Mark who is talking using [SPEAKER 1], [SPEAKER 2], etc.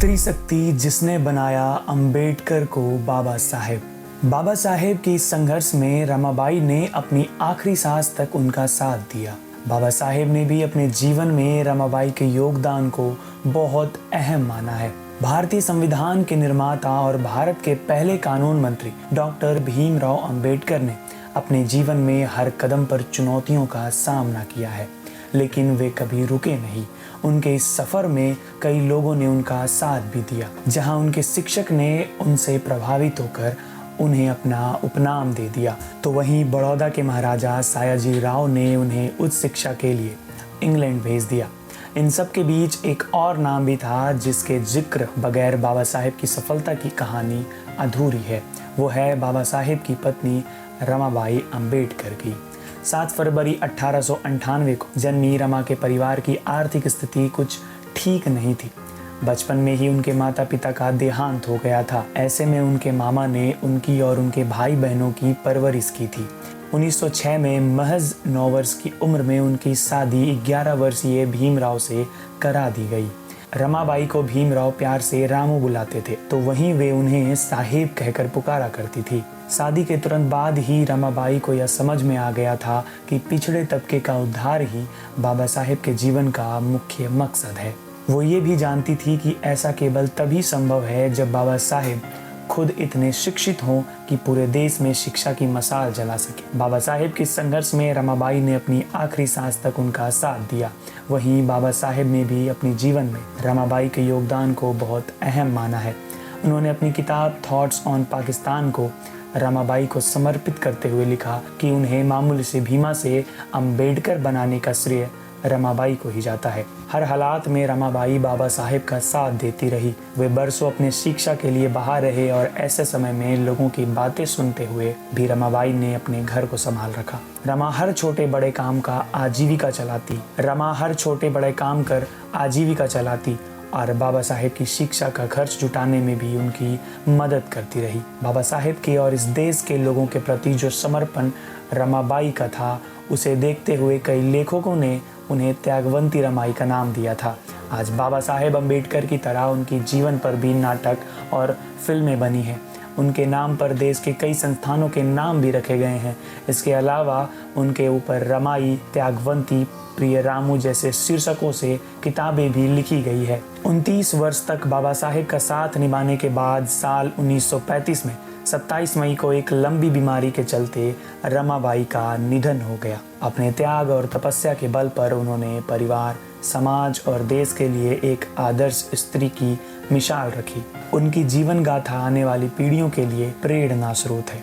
[SPEAKER 1] स्त्री शक्ति जिसने बनाया अंबेडकर को बाबा साहेब। बाबा साहेब के इस संघर्ष में रमाबाई ने अपनी आखिरी सांस तक उनका साथ दिया। बाबा साहेब ने भी अपने जीवन में रमाबाई के योगदान को बहुत अहम माना है। भारतीय संविधान के निर्माता और भारत के पहले कानून मंत्री डॉक्टर भीमराव अंबेडकर ने अपने जीवन में हर कदम पर चुनौतियों का सामना किया है, लेकिन वे कभी रुके नहीं। उनके इस सफर में कई लोगों ने उनका साथ भी दिया। जहां उनके शिक्षक ने उनसे प्रभावित होकर उन्हें अपना उपनाम दे दिया, तो वहीं बड़ौदा के महाराजा सयाजी राव ने उन्हें उच्च शिक्षा के लिए इंग्लैंड भेज दिया। इन सब के बीच एक और नाम भी था जिसके जिक्र बगैर बाबा साहेब की सफलता की कहानी अधूरी है। वो है बाबा साहेब की पत्नी रमाबाई अंबेडकर की। 7 फरवरी 1898 को जन्मी रमा के परिवार की आर्थिक स्थिति कुछ ठीक नहीं थी। बचपन में ही उनके माता पिता का देहांत हो गया था। ऐसे में उनके मामा ने उनकी और उनके भाई बहनों की परवरिश की थी। 1906 में महज 9 वर्ष की उम्र में उनकी शादी 11 वर्षीय भीमराव से करा दी गई। रमाबाई को भीमराव प्यार से रामू बुलाते थे, तो वहीं वे उन्हें साहेब कहकर पुकारा करती थी। शादी के तुरंत बाद ही रमाबाई को यह समझ में आ गया था कि पिछड़े तबके का उद्धार ही बाबा साहेब के जीवन का मुख्य मकसद है। वो ये भी जानती थी कि ऐसा केवल तभी संभव है जब बाबा साहेब खुद इतने शिक्षित हों कि पूरे देश में शिक्षा की मशाल जला सके। बाबा साहेब के संघर्ष में रमाबाई ने अपनी आखिरी सांस तक उनका साथ दिया। वहीं बाबा साहेब ने भी अपने जीवन में रमाबाई के योगदान को बहुत अहम माना है। उन्होंने अपनी किताब थॉट्स ऑन पाकिस्तान को रमाबाई को समर्पित करते हुए लिखा कि उन्हें मामूली से भीमा से अंबेडकर बनाने का श्रेय रमाबाई को ही जाता है। हर हालात में रमाबाई बाबा साहेब का साथ देती रही। वे बरसों अपने शिक्षा के लिए बाहर रहे और ऐसे समय में लोगों की बातें सुनते हुए भी रमाबाई ने अपने घर को संभाल रखा। रमा हर छोटे बड़े काम कर आजीविका चलाती और बाबा साहेब की शिक्षा का खर्च जुटाने में भी उनकी मदद करती रही। बाबा साहेब के और इस देश के लोगों के प्रति जो समर्पण रमाबाई का था, उसे देखते हुए कई लेखकों ने उन्हें त्यागवंती रमाई का नाम दिया था। आज बाबा साहेब अंबेडकर की तरह उनकी जीवन पर भी नाटक और फिल्में बनी हैं। उनके नाम पर देश के कई संस्थानों के नाम भी रखे गए हैं। इसके अलावा उनके ऊपर रमाई, त्यागवंती, प्रिय रामू जैसे शीर्षकों से किताबें भी लिखी गई है। 29 वर्ष तक बाबा साहेब का साथ निभाने के बाद साल 1935 में 27 मई को एक लंबी बीमारी के चलते रमाबाई का निधन हो गया। अपने त्याग और तपस्या के बल पर उन्होंने परिवार, समाज और देश के लिए एक आदर्श स्त्री की मिसाल रखी। उनकी जीवन गाथा आने वाली पीढ़ियों के लिए प्रेरणा स्रोत है।